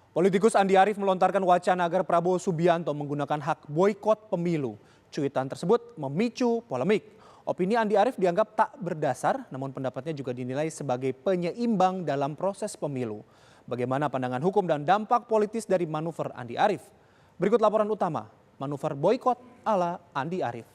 Politikus Andi Arief melontarkan wacana agar Prabowo Subianto menggunakan hak boikot pemilu. Cuitan tersebut memicu polemik. Opini Andi Arief dianggap tak berdasar, namun pendapatnya juga dinilai sebagai penyeimbang dalam proses pemilu. Bagaimana pandangan hukum dan dampak politis dari manuver Andi Arief? Berikut laporan utama, manuver boikot ala Andi Arief.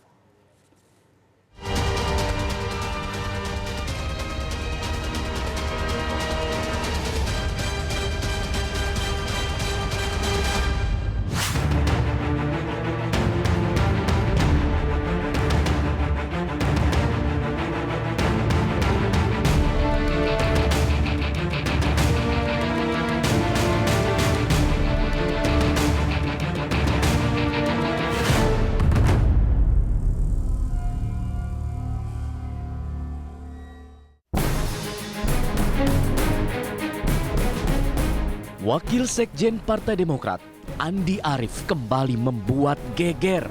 Wakil Sekjen Partai Demokrat, Andi Arief kembali membuat geger.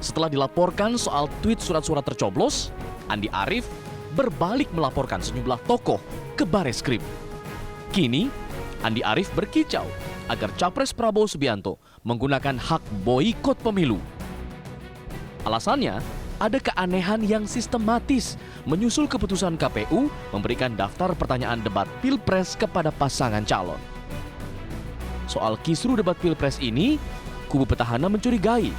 Setelah dilaporkan soal tweet surat-surat tercoblos, Andi Arief berbalik melaporkan sejumlah tokoh ke Bareskrim. Kini, Andi Arief berkicau agar Capres Prabowo Subianto menggunakan hak boikot pemilu. Alasannya, ada keanehan yang sistematis menyusul keputusan KPU memberikan daftar pertanyaan debat Pilpres kepada pasangan calon. Soal kisru debat Pilpres ini, kubu petahana mencurigai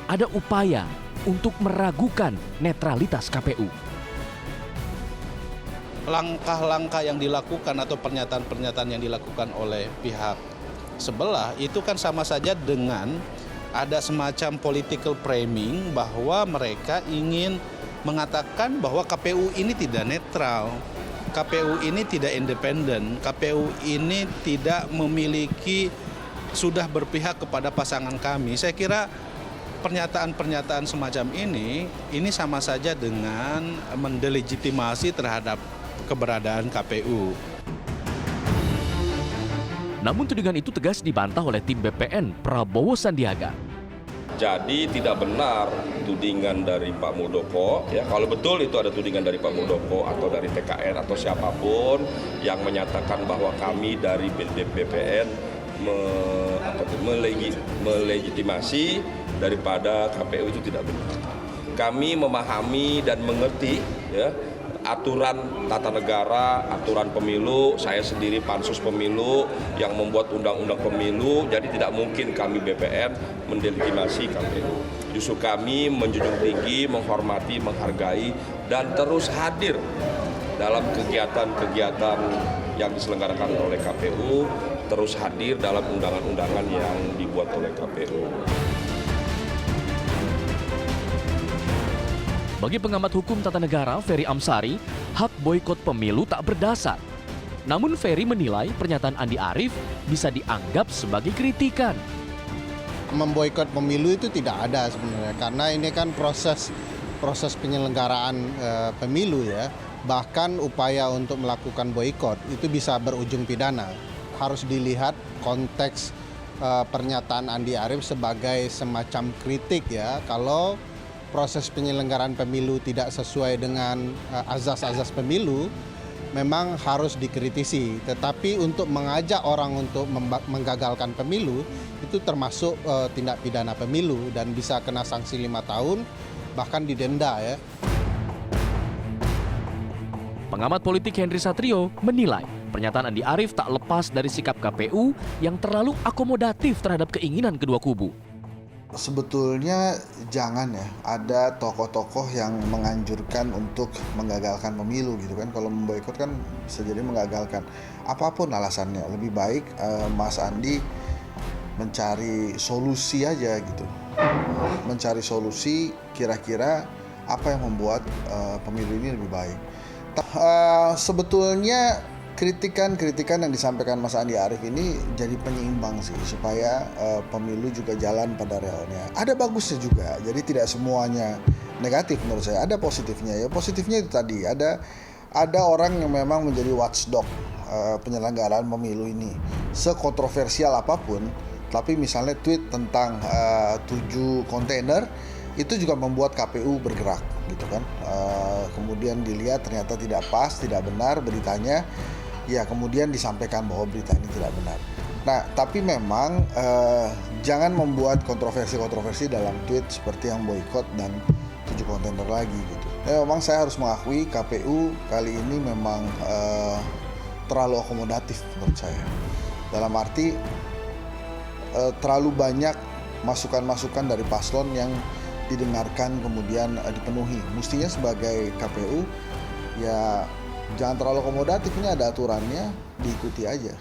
ada upaya untuk meragukan netralitas KPU. Langkah-langkah yang dilakukan atau pernyataan-pernyataan yang dilakukan oleh pihak sebelah itu kan sama saja dengan ada semacam political framing bahwa mereka ingin mengatakan bahwa KPU ini tidak netral, KPU ini tidak independen, KPU ini tidak memiliki, sudah berpihak kepada pasangan kami. Saya kira pernyataan-pernyataan semacam ini sama saja dengan mendelegitimasi terhadap keberadaan KPU. Namun tudingan itu tegas dibantah oleh tim BPN Prabowo Sandiaga. Jadi tidak benar tudingan dari Pak Muldoko, ya kalau betul itu ada tudingan dari Pak Muldoko atau dari TKN atau siapapun yang menyatakan bahwa kami dari BPN melegitimasi daripada KPU itu tidak benar. Kami memahami dan mengerti ya aturan tata negara, aturan pemilu, saya sendiri pansus pemilu yang membuat undang-undang pemilu, jadi tidak mungkin kami BPN mendelegitimasi KPU. Justru kami menjunjung tinggi, menghormati, menghargai, dan terus hadir dalam kegiatan-kegiatan yang diselenggarakan oleh KPU, terus hadir dalam undangan-undangan yang dibuat oleh KPU. Bagi pengamat hukum tata negara Ferry Amsari, hak boikot pemilu tak berdasar. Namun Ferry menilai pernyataan Andi Arief bisa dianggap sebagai kritikan. Memboikot pemilu itu tidak ada sebenarnya, karena ini kan proses penyelenggaraan pemilu ya. Bahkan upaya untuk melakukan boikot itu bisa berujung pidana. Harus dilihat konteks pernyataan Andi Arief sebagai semacam kritik ya, kalau proses penyelenggaraan pemilu tidak sesuai dengan azas-azas pemilu, memang harus dikritisi. Tetapi untuk mengajak orang untuk menggagalkan pemilu, itu termasuk tindak pidana pemilu dan bisa kena sanksi 5 tahun, bahkan didenda ya. Pengamat politik Henry Satrio menilai pernyataan Andi Arief tak lepas dari sikap KPU yang terlalu akomodatif terhadap keinginan kedua kubu. Sebetulnya jangan ya, ada tokoh-tokoh yang menganjurkan untuk menggagalkan pemilu gitu kan. Kalau memboikot kan bisa jadi menggagalkan. Apapun alasannya, lebih baik Mas Andi mencari solusi aja gitu. Mencari solusi kira-kira apa yang membuat pemilu ini lebih baik. Sebetulnya kritikan yang disampaikan Mas Andi Arief ini jadi penyeimbang sih, supaya pemilu juga jalan pada realnya. Ada bagusnya juga, jadi tidak semuanya negatif menurut saya. Ada positifnya ya. Positifnya itu tadi ada orang yang memang menjadi watchdog penyelenggaraan pemilu ini. Sekontroversial apapun, tapi misalnya tweet tentang 7 kontainer itu juga membuat KPU bergerak gitu kan. Kemudian dilihat ternyata tidak pas, tidak benar beritanya. ya kemudian disampaikan bahwa berita ini tidak benar. Nah, tapi memang jangan membuat kontroversi-kontroversi dalam tweet seperti yang boykot dan 7 kontainer lagi gitu. Memang saya harus mengakui KPU kali ini memang terlalu akomodatif menurut saya. Dalam arti terlalu banyak masukan-masukan dari paslon yang didengarkan kemudian dipenuhi. Mestinya sebagai KPU ya jangan terlalu akomodatif, ini ada aturannya, diikuti aja.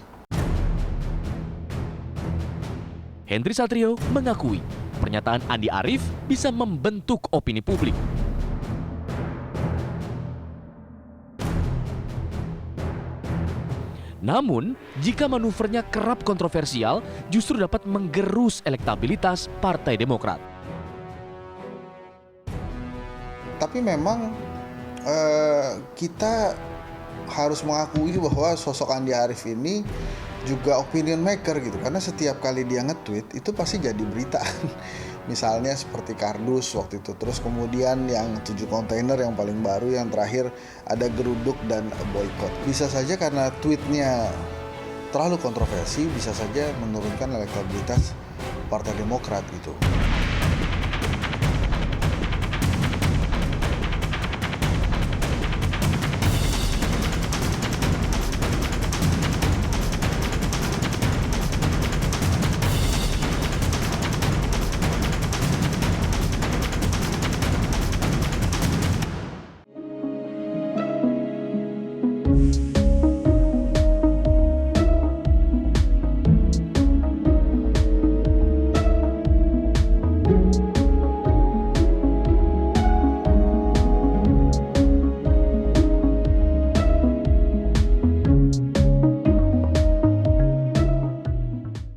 Hendri Satrio mengakui pernyataan Andi Arief bisa membentuk opini publik. Namun, jika manuvernya kerap kontroversial, justru dapat menggerus elektabilitas Partai Demokrat. Tapi memang kita harus mengakui bahwa sosok Andi Arief ini juga opinion maker gitu, karena setiap kali dia nge-tweet itu pasti jadi berita. Misalnya seperti kardus waktu itu, terus kemudian yang 7 kontainer yang paling baru, yang terakhir ada geruduk dan boykot. Bisa saja karena tweetnya terlalu kontroversi, bisa saja menurunkan elektabilitas Partai Demokrat gitu.